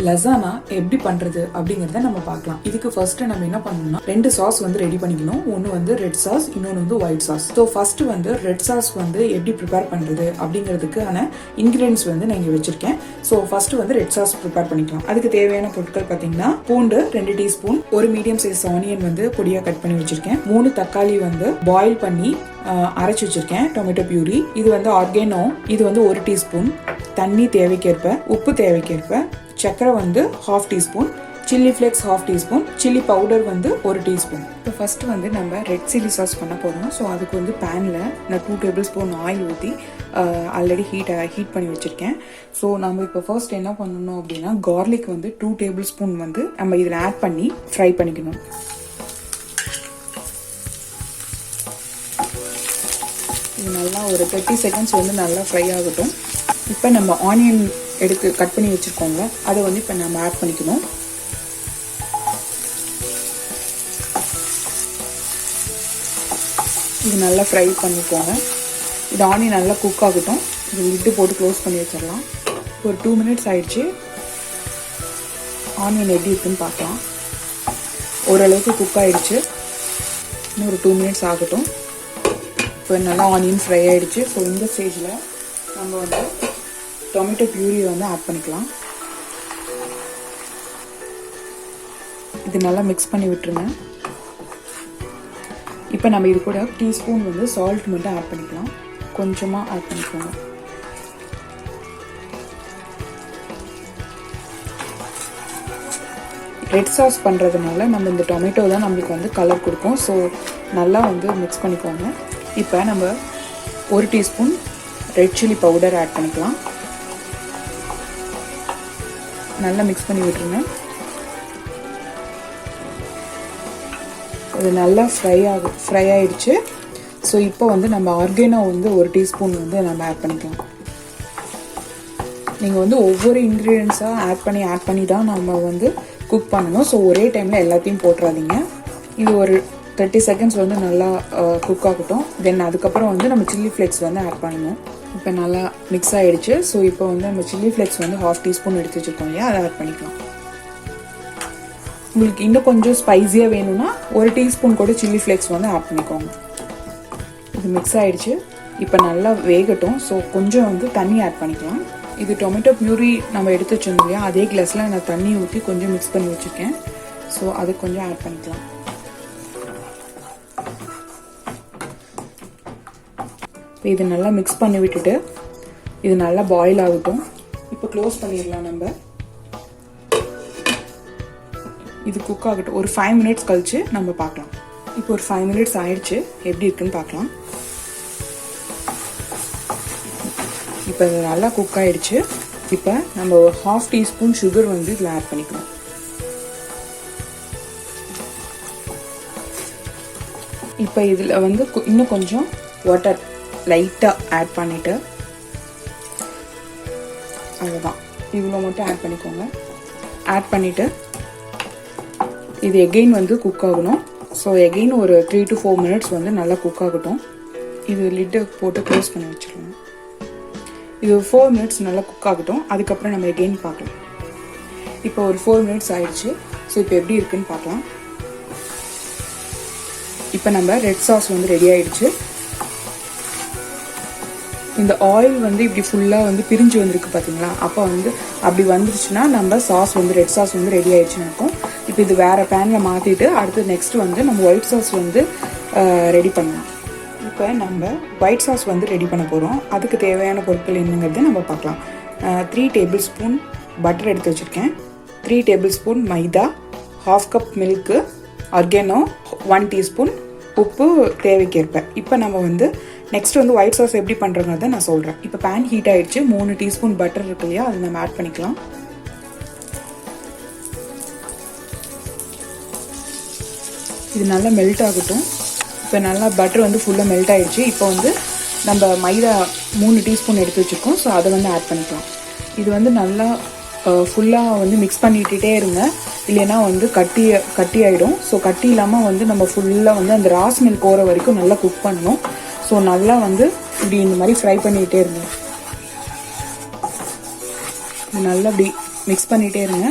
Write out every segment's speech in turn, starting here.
லசானா எப்படி பண்றது அப்படிங்கறத நம்ம பார்க்கலாம். இதுக்கு ஃபர்ஸ்ட் நம்ம என்ன பண்ணணும்னா ரெண்டு சாஸ் வந்து ரெடி பண்ணிக்கணும். ஒன்னு வந்து ரெட் சாஸ், இன்னொன்னு வந்து ஒயிட் சாஸ். ஸோ ஃபர்ஸ்ட் வந்து ரெட் சாஸ் வந்து எப்படி ப்ரிப்பேர் பண்றது அப்படிங்கிறதுக்கான இன்கிரியன்ஸ் வந்து நான் இங்க வச்சிருக்கேன். ஸோ ஃபர்ஸ்ட் வந்து ரெட் சாஸ் ப்ரிப்பேர் பண்ணிக்கலாம். அதுக்கு தேவையான பொருட்கள் பார்த்தீங்கன்னா பூண்டு 2 டீஸ்பூன், ஒரு மீடியம் சைஸ் ஆனியன் வந்து பொடியா கட் பண்ணி வச்சிருக்கேன், 3 தக்காளி வந்து பாயில் பண்ணி அரைச்சி வச்சிருக்கேன், டொமேட்டோ பியூரி, இது வந்து ஆர்கானோ, இது வந்து 1 டீஸ்பூன், தண்ணி தேவைக்கேற்ப, உப்பு தேவைக்கேற்ப, சக்கரை வந்து 1/2 teaspoon, chilli flakes 1/2 teaspoon, chilli powder வந்து 1 டீஸ்பூன். இப்போ ஃபர்ஸ்ட் வந்து நம்ம ரெட் சில்லி சாஸ் பண்ண போகிறோம். ஸோ அதுக்கு வந்து பேனில் நான் 2 டேபிள் ஸ்பூன் ஆயில் ஊற்றி ஆல்ரெடி ஹீட் பண்ணி வச்சுருக்கேன். ஸோ நம்ம இப்போ ஃபர்ஸ்ட் என்ன பண்ணணும் அப்படின்னா கார்லிக் வந்து 2 டேபிள் ஸ்பூன் வந்து நம்ம இதில் ஆட் பண்ணி ஃப்ரை பண்ணிக்கணும். இது நல்லா ஒரு 30 செகண்ட்ஸ் வந்து நல்லா ஃப்ரை ஆகட்டும். இப்போ நம்ம ஆனியன் எடுத்து கட் பண்ணி வச்சுருக்கோங்க, அதை வந்து இப்போ நம்ம ஆட் பண்ணிக்கணும். இது நல்லா ஃப்ரை பண்ணிக்கோங்க. இது ஆனியன் நல்லா குக் ஆகட்டும். இது லிட்டு போட்டு க்ளோஸ் பண்ணி வச்சிடலாம். ஒரு 2 மினிட்ஸ் ஆயிடுச்சு. ஆனியன் எப்படி இருக்குன்னு பார்க்கலாம். ஓரளவுக்கு குக் ஆகிடுச்சு. இன்னும் ஒரு 2 மினிட்ஸ் ஆகட்டும். இப்போ நல்லா ஆனியன் ஃப்ரை ஆகிடுச்சு. ஸோ இந்த ஸ்டேஜில் நம்ம வந்து டொமேட்டோ பியூரியை வந்து ஆட் பண்ணிக்கலாம். இது நல்லா மிக்ஸ் பண்ணி விட்டுருங்க. இப்போ நம்ம இது கூட டீஸ்பூன் வந்து சால்ட் மட்டும் ஆட் பண்ணிக்கலாம். கொஞ்சமாக ஆட் பண்ணிக்கோங்க. ரெட் சாஸ் பண்ணுறதுனால நம்ம இந்த டொமேட்டோ தான் நம்மளுக்கு வந்து கலர் கொடுக்கும். ஸோ நல்லா வந்து மிக்ஸ் பண்ணிக்கோங்க. இப்போ நம்ம 1 teaspoon red chilli powder add பண்ணிக்கலாம். நல்லா மிக்ஸ் பண்ணி விட்டுருங்க. அது நல்லா ஃப்ரை ஆயிடுச்சு. ஸோ இப்போ வந்து நம்ம ஆர்கானோ வந்து 1 டீஸ்பூன் வந்து நம்ம ஆட் பண்ணிக்கலாம். நீங்கள் வந்து ஒவ்வொரு இன்க்ரீடியன்ஸாக ஆட் பண்ணி தான் நம்ம வந்து குக் பண்ணணும். ஸோ ஒரே டைமில் எல்லாத்தையும் போட்டுறாதீங்க. இது ஒரு 30 செகண்ட்ஸ் வந்து நல்லா குக் ஆகட்டும். தென் அதுக்கப்புறம் வந்து நம்ம சில்லி ஃப்ளேக்ஸ் வந்து ஆட் பண்ணணும். இப்போ நல்லா மிக்ஸ் ஆகிடுச்சு. ஸோ இப்போ வந்து நம்ம சில்லி ஃப்ளேக்ஸ் வந்து 1/2 டீஸ்பூன் எடுத்து வச்சுருக்கோம் இல்லையா, அதை ஆட் பண்ணிக்கலாம். உங்களுக்கு இன்னும் கொஞ்சம் ஸ்பைஸியாக வேணும்னா 1 டீஸ்பூன் கூட சில்லி ஃப்ளேக்ஸ் வந்து ஆட் பண்ணிக்கோங்க. இது மிக்ஸ் ஆகிடுச்சு. இப்போ நல்லா வேகட்டும். ஸோ கொஞ்சம் வந்து தண்ணி ஆட் பண்ணிக்கலாம். இது டொமேட்டோ பியூரி நம்ம எடுத்து வச்சிருந்தோம் இல்லையா, அதே கிளாஸில் நான் தண்ணி ஊற்றி கொஞ்சம் மிக்ஸ் பண்ணி வச்சுருக்கேன். ஸோ அது கொஞ்சம் ஆட் பண்ணிக்கலாம். இது நல்லா மிக்ஸ் பண்ணி விட்டுட்டு இது நல்லா பாயில் ஆகட்டும். இப்போ க்ளோஸ் பண்ணிடலாம். நம்ம இது குக் ஆகட்டும். ஒரு 5 மினிட்ஸ் கழிச்சு நம்ம பார்க்கலாம். இப்போ ஒரு 5 மினிட்ஸ் ஆயிடுச்சு. எப்படி இருக்குன்னு பார்க்கலாம். இப்போ இது நல்லா குக் ஆயிடுச்சு. இப்போ நம்ம ஒரு 1/2 டீஸ்பூன் சுகர் வந்து இதில் ஆட் பண்ணிக்கணும். இப்போ இதில் வந்து இன்னும் கொஞ்சம் வாட்டர் லைட்டாக ஆட் பண்ணிவிட்டு அதுதான் இவ்வளோ மட்டும் ஆட் பண்ணிக்கோங்க. ஆட் பண்ணிவிட்டு இது எகெயின் வந்து குக் ஆகணும். ஸோ எகெயின் ஒரு 3 to 4 மினிட்ஸ் வந்து நல்லா குக் ஆகட்டும். இது லிட்டு போட்டு க்ளோஸ் பண்ணி வச்சிடலாம். இது 4 மினிட்ஸ் நல்லா குக் ஆகட்டும். அதுக்கப்புறம் நம்ம எகெயின் பார்க்கலாம். இப்போ ஒரு 4 மினிட்ஸ் ஆயிடுச்சு. ஸோ இப்போ எப்படி இருக்குன்னு பார்க்கலாம். இப்போ நம்ம ரெட் சாஸ் வந்து ரெடி ஆயிடுச்சு. இந்த ஆயில் வந்து இப்படி ஃபுல்லாக வந்து பிரிஞ்சு வந்திருக்கு பார்த்தீங்களா, அப்போ வந்து அப்படி வந்துருச்சுன்னா நம்ம சாஸ் வந்து ரெட் சாஸ் வந்து ரெடி ஆயிடுச்சுன்னு இருக்கும். இப்போ இது வேறு பேனில் மாற்றிட்டு அடுத்து நெக்ஸ்ட் வந்து நம்ம ஒயிட் சாஸ் வந்து ரெடி பண்ணலாம். இப்போ நம்ம ஒயிட் சாஸ் வந்து ரெடி பண்ண போகிறோம். அதுக்கு தேவையான பொருட்கள் என்னங்கிறத நம்ம பார்க்கலாம். 3 டேபிள் ஸ்பூன் பட்டர் எடுத்து வச்சுருக்கேன், 3 டேபிள் ஸ்பூன் மைதா, 1/2 கப் மில்க்கு, ஆர்கானோ 1 டீஸ்பூன், உப்பு தேவைக்கேற்ப. இப்போ நம்ம வந்து நெக்ஸ்ட் வந்து ஒயிட் சாஸ் எப்படி பண்ணுறோங்கிறத நான் சொல்கிறேன். இப்போ பேன் ஹீட் ஆகிடுச்சு. 3 டீஸ்பூன் பட்டர் இருக்கு இல்லையா, அதை நம்ம ஆட் பண்ணிக்கலாம். இது நல்லா மெல்ட் ஆகட்டும். இப்போ நல்லா பட்டர் வந்து ஃபுல்லாக மெல்ட் ஆகிடுச்சு. இப்போ வந்து நம்ம மைதா 3 டீஸ்பூன் எடுத்து வச்சுருக்கோம். ஸோ அதை வந்து ஆட் பண்ணிக்கலாம். இது வந்து நல்லா ஃபுல்லாக வந்து மிக்ஸ் பண்ணிக்கிட்டே இருங்க, இல்லைன்னா வந்து கட்டி ஆகிடும். ஸோ கட்டி இல்லாமல் வந்து நம்ம ஃபுல்லாக வந்து அந்த ரா ஸ்மெல் போகிற வரைக்கும் நல்லா குக் பண்ணணும். ஸோ நல்லா வந்து இப்படி இந்த மாதிரி ஃப்ரை பண்ணிக்கிட்டே இருங்க. இது நல்லா இப்படி மிக்ஸ் பண்ணிகிட்டே இருங்க.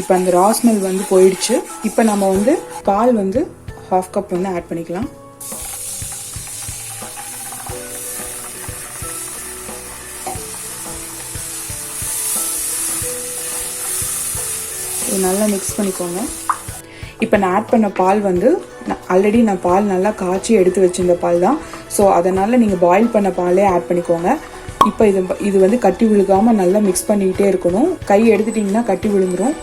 இப்போ அந்த ரா ஸ்மெல் வந்து போயிடுச்சு. இப்போ நம்ம வந்து பால் வந்து 1/2 கப் வந்து ஆட் பண்ணிக்கலாம். நல்லா மிக்ஸ் பண்ணிக்கோங்க. இப்போ நான் ஆட் பண்ண பால் வந்து ஆல்ரெடி நான் பால் நல்லா காய்ச்சி எடுத்து வச்சிருந்த பால் தான். ஸோ அதனால் நீங்கள் பாயில் பண்ண பாலே ஆட் பண்ணிக்கோங்க. இப்போ இது வந்து கட்டி விழுகாமல் நல்லா மிக்ஸ் பண்ணிக்கிட்டே இருக்கணும். கை எடுத்துட்டிங்கன்னா கட்டி விழுந்துடும்.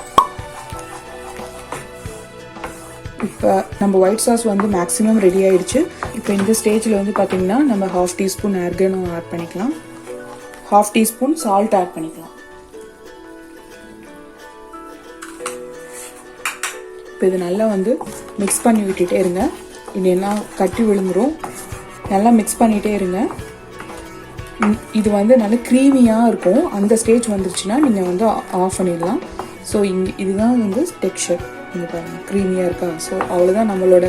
இப்போ நம்ம ஒயிட் சாஸ் வந்து மேக்ஸிமம் ரெடி ஆயிடுச்சு. இப்போ இந்த ஸ்டேஜில் வந்து பார்த்திங்கன்னா நம்ம 1/2 டீஸ்பூன் ஆர்கானோ ஆட் பண்ணிக்கலாம். 1/2 டீஸ்பூன் சால்ட் ஆட் பண்ணிக்கலாம். இப்போ இது நல்லா வந்து மிக்ஸ் பண்ணி விட்டுட்டே இருங்க. இல்லைன்னா கட்டி விழுந்துடும். நல்லா மிக்ஸ் பண்ணிகிட்டே இருங்க. இது வந்து நல்ல க்ரீமியாக இருக்கும். அந்த ஸ்டேஜ் வந்துருச்சுன்னா நீங்கள் வந்து ஆஃப் பண்ணிடலாம். ஸோ இதுதான் வந்து டெக்ஸ்சர். இங்கே பாருங்கள், க்ரீமியாக இருக்கா. ஸோ அவ்வளோதான், நம்மளோட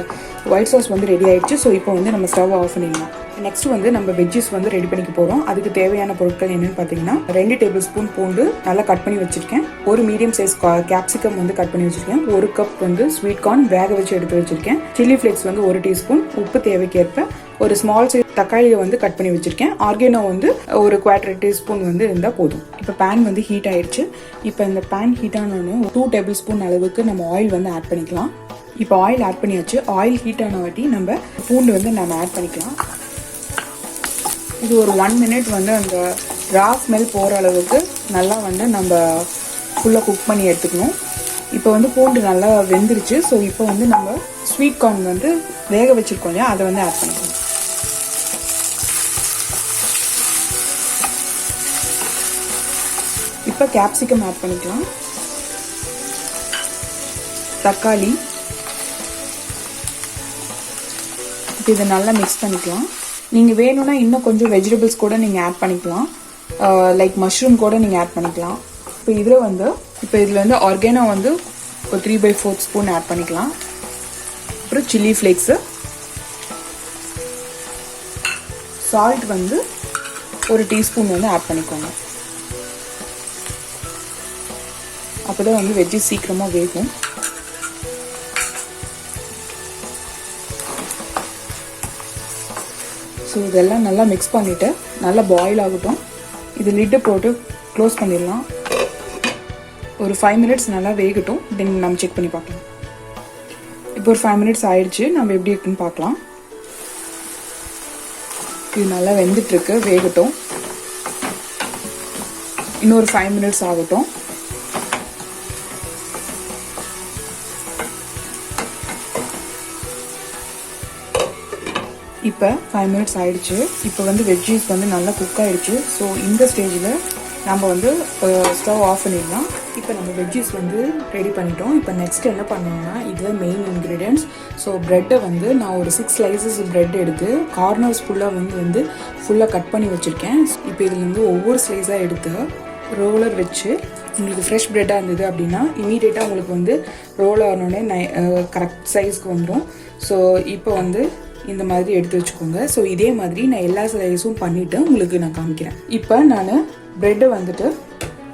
ஒயிட் சாஸ் வந்து ரெடி ஆகிடுச்சு. ஸோ இப்போ வந்து நம்ம ஸ்டவ் ஆஃப் பண்ணிடலாம். நெக்ஸ்ட் வந்து நம்ம வெஜ்ஜஸ் வந்து ரெடி பண்ணிக்க போகிறோம். அதுக்கு தேவையான பொருட்கள் என்னென்னு பார்த்தீங்கன்னா 2 டேபிள் ஸ்பூன் பூண்டு நல்லா கட் பண்ணி வச்சுருக்கேன். ஒரு மீடியம் சைஸ் கேப்சிகம் வந்து கட் பண்ணி வச்சுருக்கேன். 1 கப் வந்து ஸ்வீட் கார்ன் வேக வச்சு எடுத்து வச்சுருக்கேன். சில்லி ஃப்ளேக்ஸ் வந்து 1 டீஸ்பூன், உப்பு தேவைக்கேற்ப, ஒரு ஸ்மால் சைஸ் தக்காளியை வந்து கட் பண்ணி வச்சுருக்கேன். ஆர்கானோ வந்து ஒரு 1/4 டீஸ்பூன் வந்து இருந்தால் போதும். இப்போ பேன் வந்து ஹீட் ஆயிடுச்சு. இப்போ இந்த பேன் ஹீட் ஆனோன்னு 2 டேபிள் ஸ்பூன் அளவுக்கு நம்ம ஆயில் வந்து ஆட் பண்ணிக்கலாம். இப்போ ஆயில் ஆட் பண்ணியாச்சு. ஆயில் ஹீட் ஆன வாட்டி நம்ம பூண்டு வந்து நம்ம ஆட் பண்ணிக்கலாம். இது ஒரு 1 மினிட் வந்து அந்த ரா ஸ்மெல் போகிற அளவுக்கு நல்லா வந்து நம்ம ஃபுல்லாக குக் பண்ணி எடுத்துக்கணும். இப்போ வந்து பூண்டு நல்லா வெந்துருச்சு. ஸோ இப்போ வந்து நம்ம ஸ்வீட் கார்ன் வந்து வேக வச்சுருக்கோம் இல்லையா, அதை வந்து ஆட் பண்ணிக்கலாம். இப்போ கேப்சிகம் ஆட் பண்ணிக்கலாம். தக்காளி. இப்போ இதை நல்லா மிக்ஸ் பண்ணிக்கலாம். நீங்கள் வேணும்னா இன்னும் கொஞ்சம் வெஜிடபிள்ஸ் கூட நீங்கள் ஆட் பண்ணிக்கலாம். லைக் மஷ்ரூம் கூட நீங்கள் ஆட் பண்ணிக்கலாம். இப்போ இதில் வந்து ஆர்கானோ வந்து ஒரு 3/4 ஸ்பூன் ஆட் பண்ணிக்கலாம். அப்புறம் சில்லி ஃப்ளேக்ஸு, சால்ட் வந்து 1 டீஸ்பூன் வந்து ஆட் பண்ணிக்கோங்க. அப்போ தான் வந்து வெஜ்ஜி சீக்கிரமாக வேகும். ஸோ இதெல்லாம் நல்லா மிக்ஸ் பண்ணிவிட்டு நல்லா பாயில் ஆகட்டும். இது லிட்டை போட்டு க்ளோஸ் பண்ணிடலாம். ஒரு 5 மினிட்ஸ் நல்லா வேகட்டும். தென் நம்ம செக் பண்ணி பார்க்கலாம். இப்போ ஒரு 5 மினிட்ஸ் ஆயிடுச்சு. நம்ம எப்படி இருக்குன்னு பார்க்கலாம். இது நல்லா வெந்துட்டுருக்கு, வேகட்டும். இன்னொரு 5 மினிட்ஸ் ஆகட்டும். இப்போ 5 மினிட்ஸ் ஆயிடுச்சு. இப்போ வந்து வெஜ்ஜீஸ் வந்து நல்லா குக் ஆகிடுச்சு. ஸோ இந்த ஸ்டேஜில் நம்ம வந்து ஸ்டவ் ஆஃப் பண்ணிடலாம். இப்போ நம்ம வெஜ்ஜீஸ் வந்து ரெடி பண்ணிட்டோம். இப்போ நெக்ஸ்ட் என்ன பண்ணோம்னா, இதுதான் மெயின் இன்க்ரீடியன்ட்ஸ். ஸோ ப்ரெட்டை வந்து நான் ஒரு 6 ஸ்லைசஸ் ப்ரெட் எடுத்து கார்னர்ஸ் ஃபுல்லாக வந்து ஃபுல்லாக கட் பண்ணி வச்சுருக்கேன். இப்போ இதுலேருந்து ஒவ்வொரு ஸ்லைஸாக எடுத்து ரோலர் வச்சு, உங்களுக்கு ஃப்ரெஷ் ப்ரெட்டாக இருந்தது அப்படின்னா இமீடியட்டாக உங்களுக்கு வந்து ரோல் ஆனோடனே கரெக்ட் சைஸ்க்கு வந்துடும். ஸோ இப்போ வந்து இந்த மாதிரி எடுத்து வச்சுக்கோங்க. ஸோ இதே மாதிரி நான் எல்லா ஸ்லைஸும் பண்ணிவிட்டு உங்களுக்கு நான் காமிக்கிறேன். இப்போ நான் ப்ரெட்டை வந்துட்டு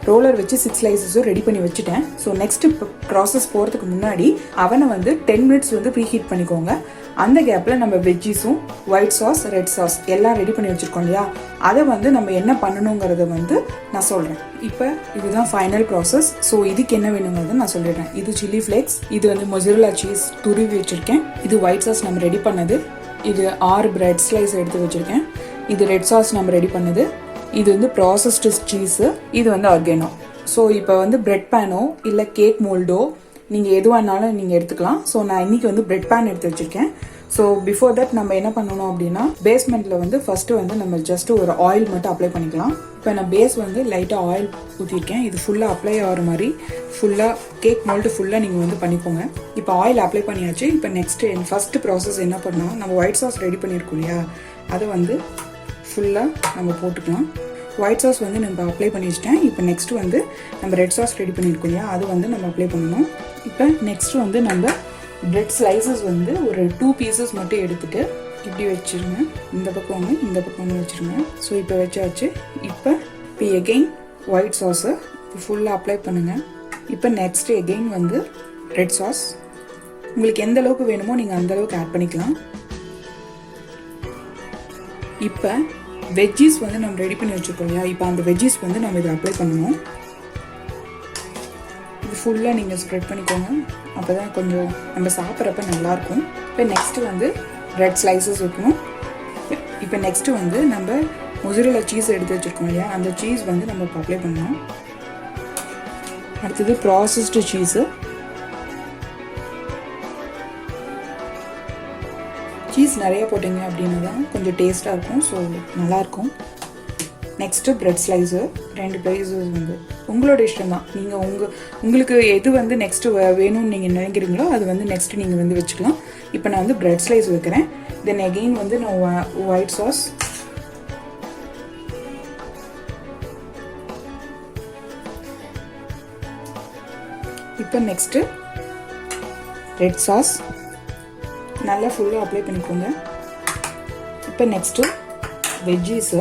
ரோலர் வச்சு 6 ஸ்லைசஸும் ரெடி பண்ணி வச்சுட்டேன். ஸோ நெக்ஸ்ட் ப்ராசஸ் போகிறதுக்கு முன்னாடி அவனை வந்து 10 மினிட்ஸ் வந்து ப்ரீ ஹீட் பண்ணிக்கோங்க. அந்த கேப்பில் நம்ம வெஜ்ஜீஸும் ஒயிட் சாஸ், ரெட் சாஸ் எல்லாம் ரெடி பண்ணி வச்சுருக்கோம் இல்லையா, அதை வந்து நம்ம என்ன பண்ணணுங்கிறத வந்து நான் சொல்கிறேன். இப்போ இதுதான் ஃபைனல் ப்ராசஸ். ஸோ இதுக்கு என்ன வேணுங்கிறத நான் சொல்லிடுறேன். இது சில்லி ஃப்ளேக்ஸ், இது வந்து மொசரல்லா சீஸ் துருவி வச்சுருக்கேன், இது ஒயிட் சாஸ் நம்ம ரெடி பண்ணது, இது 6 பிரெட் ஸ்லைஸ் எடுத்து வச்சுருக்கேன், இது ரெட் சாஸ் நம்ம ரெடி பண்ணது, இது வந்து ப்ராசஸ்டு சீஸு, இது வந்து ஆர்கானோ. ஸோ இப்போ வந்து பிரெட் பேனோ இல்லை கேக் மோல்டோ நீங்கள் எதுவானாலும் நீங்கள் எடுத்துக்கலாம். ஸோ நான் இன்றைக்கி வந்து பிரெட் பேன் எடுத்து வச்சுருக்கேன். ஸோ பிஃபோர் தட் நம்ம என்ன பண்ணணும் அப்படின்னா, பேஸ்மெண்ட்டில் வந்து ஃபஸ்ட்டு வந்து நம்ம ஜஸ்ட்டு ஒரு ஆயில் மட்டும் அப்ளை பண்ணிக்கலாம். இப்போ நான் பேஸ் வந்து லைட்டாக ஆயில் ஊற்றிருக்கேன். இது ஃபுல்லாக அப்ளை ஆகிற மாதிரி ஃபுல்லாக கேக் மோல்டு ஃபுல்லாக நீங்கள் வந்து பண்ணிக்கோங்க. இப்போ ஆயில் அப்ளை பண்ணியாச்சு. இப்போ நெக்ஸ்ட்டு ஃபஸ்ட்டு ப்ராசஸ் என்ன பண்ணால், நம்ம ஒயிட் சாஸ் ரெடி பண்ணியிருக்கோம் இல்லையா, அதை வந்து ஃபுல்லாக நம்ம போட்டுக்கலாம். ஒயிட் சாஸ் வந்து நம்ம அப்ளை பண்ணி வச்சிட்டேன். இப்போ நெக்ஸ்ட் வந்து நம்ம ரெட் சாஸ் ரெடி பண்ணியிருக்கோம் இல்லையா, அது வந்து நம்ம அப்ளை பண்ணணும். இப்போ நெக்ஸ்ட் வந்து நம்ம பிரெட் ஸ்லைசஸ் வந்து ஒரு 2 பீசஸ் மட்டும் எடுத்துகிட்டு இப்படி வச்சுருங்க. இந்த பக்கம் ஒன்று, இந்த பக்கம் ஒன்று வச்சுருங்க. ஸோ இப்போ வச்சாச்சு. இப்போ எகெயின் ஒயிட் சாஸை ஃபுல்லாக அப்ளை பண்ணுங்கள். இப்போ நெக்ஸ்ட் எகெயின் வந்து ரெட் சாஸ். உங்களுக்கு எந்த அளவுக்கு வேணுமோ நீங்கள் அந்த அளவுக்கு ஆட் பண்ணிக்கலாம். இப்போ வெஜ்ஜீஸ் வந்து நம்ம ரெடி பண்ணி வச்சுருக்கோம் இல்லையா, இப்போ அந்த வெஜ்ஜீஸ் வந்து நம்ம இதை அப்ளை பண்ணுவோம். இது ஃபுல்லாக நீங்கள் ஸ்ப்ரெட் பண்ணிக்கோங்க, அப்போ தான் கொஞ்சம் நம்ம சாப்பிட்றப்ப நல்லாயிருக்கும். இப்போ நெக்ஸ்ட்டு வந்து பிரெட் ஸ்லைசஸ் வைக்கணும். இப்போ நெக்ஸ்ட்டு வந்து நம்ம மொசரல்லா சீஸ் எடுத்து வச்சுருக்கோம் இல்லையா, அந்த சீஸ் வந்து நம்ம இப்போ அப்ளை பண்ணணும். அடுத்தது ப்ராசஸ்டு சீஸு. சீஸ் நிறைய போட்டிங்க அப்படின்னா தான் கொஞ்சம் டேஸ்ட்டாக இருக்கும், ஸோ நல்லாயிருக்கும். நெக்ஸ்ட்டு பிரெட் ஸ்லைஸு, 2 ஸ்லைஸஸ் வந்து உங்களோட இஷ்டம் தான். நீங்கள் உங்களுக்கு எது வந்து நெக்ஸ்ட்டு வேணும்னு நீங்கள் நினைக்கிறீங்களோ அது வந்து நெக்ஸ்ட்டு நீங்கள் வந்து வச்சுக்கலாம். இப்போ நான் வந்து பிரெட் ஸ்லைஸ் வைக்கிறேன். தென் அகெயின் வந்து நான் ஒயிட் சாஸ், இப்போ நெக்ஸ்ட்டு ரெட் சாஸ் நல்லா ஃபுல்லாக அப்ளை பண்ணிக்கோங்க. இப்போ நெக்ஸ்ட்டு வெஜ்ஜீஸு,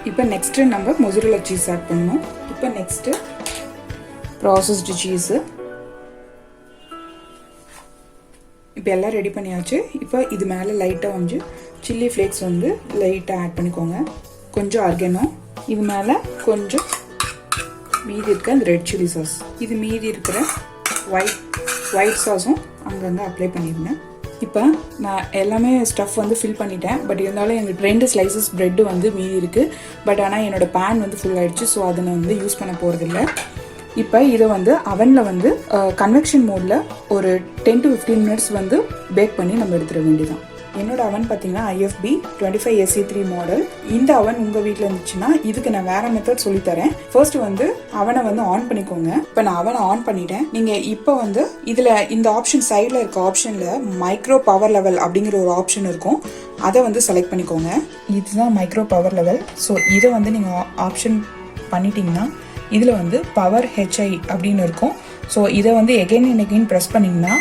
இப்போ நெக்ஸ்ட்டு நம்ம மொசரல்லா சீஸ் ஆட் பண்ணணும். இப்போ நெக்ஸ்ட்டு ப்ராசஸ்டு சீஸு. இப்போ எல்லாம் ரெடி பண்ணியாச்சு. இப்போ இது மேலே லைட்டாக வந்து சில்லி ஃப்ளேக்ஸ் வந்து லைட்டாக ஆட் பண்ணிக்கோங்க. கொஞ்சம் ஆர்கானோ, இது மேலே கொஞ்சம் மீதி இருக்க அந்த ரெட் சில்லி சாஸ், இது மீதி இருக்கிற ஒயிட் சாஸும் அங்கங்கே அப்ளை பண்ணியிருந்தேன். இப்போ நான் எல்லாமே ஸ்டஃப் வந்து ஃபில் பண்ணிட்டேன். பட் இருந்தாலும் எங்களுக்கு 2 ஸ்லைசஸ் ப்ரெட்டு வந்து மீதி இருக்குது. பட் ஆனால் என்னோடய பேன் வந்து ஃபுல் ஆகிடுச்சு, ஸோ அதை நான் வந்து யூஸ் பண்ண போகிறதில்ல. இப்போ இதை வந்து அவனில் வந்து கன்வெக்ஷன் மோடில் ஒரு 10 to 15 மினிட்ஸ் வந்து பேக் பண்ணி நம்ம எடுத்துட வேண்டியதான். என்னோட அவன் பார்த்தீங்கன்னா IFB 25SC3 மாடல். இந்த அவன் உங்கள் வீட்டில் இருந்துச்சுன்னா இதுக்கு நான் வேற மெத்தட் சொல்லித்தரேன். ஃபர்ஸ்ட் வந்து அவனை வந்து ஆன் பண்ணிக்கோங்க. இப்போ நான் அவனை ஆன் பண்ணிட்டேன். நீங்கள் இப்போ வந்து இதில் இந்த ஆப்ஷன் சைடில் இருக்க ஆப்ஷனில் மைக்ரோ பவர் லெவல் அப்படிங்கிற ஒரு ஆப்ஷன் இருக்கும், அதை வந்து செலக்ட் பண்ணிக்கோங்க. இதுதான் மைக்ரோ பவர் லெவல். ஸோ இதை வந்து நீங்கள் ஆப்ஷன் பண்ணிட்டீங்கன்னா இதில் வந்து பவர் HI அப்படின்னு இருக்கும். ஸோ இதை வந்து எகெயின் ப்ரெஸ் பண்ணிங்கன்னா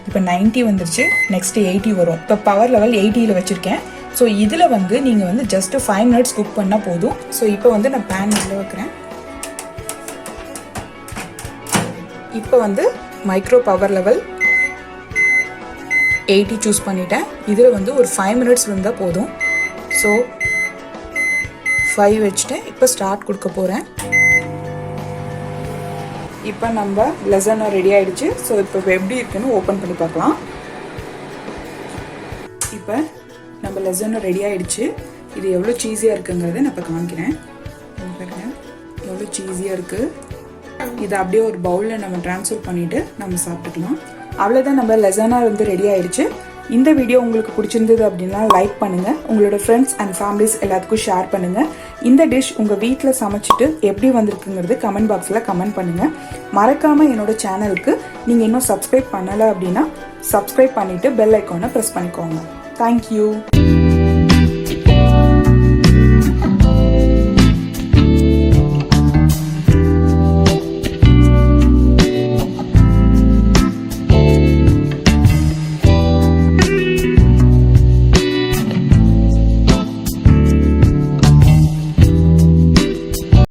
இப்போ 90 வந்துருச்சு, நெக்ஸ்ட் 80 வரும். இப்போ பவர் லெவல் 80ல் வச்சுருக்கேன். ஸோ இதில் வந்து நீங்கள் வந்து ஜஸ்ட் 5 மினிட்ஸ் குக் பண்ணால் போதும். ஸோ இப்போ வந்து நான் பேன் உள்ள வைக்கிறேன். இப்போ வந்து மைக்ரோ பவர் லெவல் 80 சூஸ் பண்ணிட்டேன். இதில் வந்து ஒரு 5 மினிட்ஸ் வந்தால் போதும். ஸோ 5 வச்சுட்டேன். இப்போ ஸ்டார்ட் கொடுக்க போகிறேன். இப்போ நம்ம லசானா ரெடி ஆகிடுச்சு. ஸோ இப்போ எப்படி இருக்குன்னு ஓப்பன் பண்ணி பார்க்கலாம். இப்போ நம்ம லசானா ரெடி ஆகிடுச்சு. இது எவ்வளோ சீஸியாக இருக்குங்கிறத நான் இப்போ காமிக்கிறேன். பாருங்க எவ்வளோ சீஸியாக இருக்குது. இதை அப்படியே ஒரு பவுலில் நம்ம ட்ரான்ஸ்ஃபர் பண்ணிவிட்டு நம்ம சாப்பிட்டுக்கலாம். அவ்வளோதான், நம்ம லசானா வந்து ரெடி ஆகிடுச்சு. இந்த வீடியோ உங்களுக்கு பிடிச்சிருந்தது அப்படின்னா லைக் பண்ணுங்கள், உங்களோட ஃப்ரெண்ட்ஸ் அண்ட் ஃபேமிலிஸ் எல்லாத்துக்கும் ஷேர் பண்ணுங்கள். இந்த டிஷ் உங்கள் வீட்டில் சமைச்சிட்டு எப்படி வந்திருக்குங்கிறது கமெண்ட் பாக்ஸில் கமெண்ட் பண்ணுங்கள். மறக்காமல் என்னோட சேனலுக்கு நீங்கள் இன்னும் சப்ஸ்கிரைப் பண்ணலை அப்படின்னா சப்ஸ்கிரைப் பண்ணிவிட்டு பெல் ஐக்கானை ப்ரெஸ் பண்ணிக்கோங்க. தேங்க்யூ.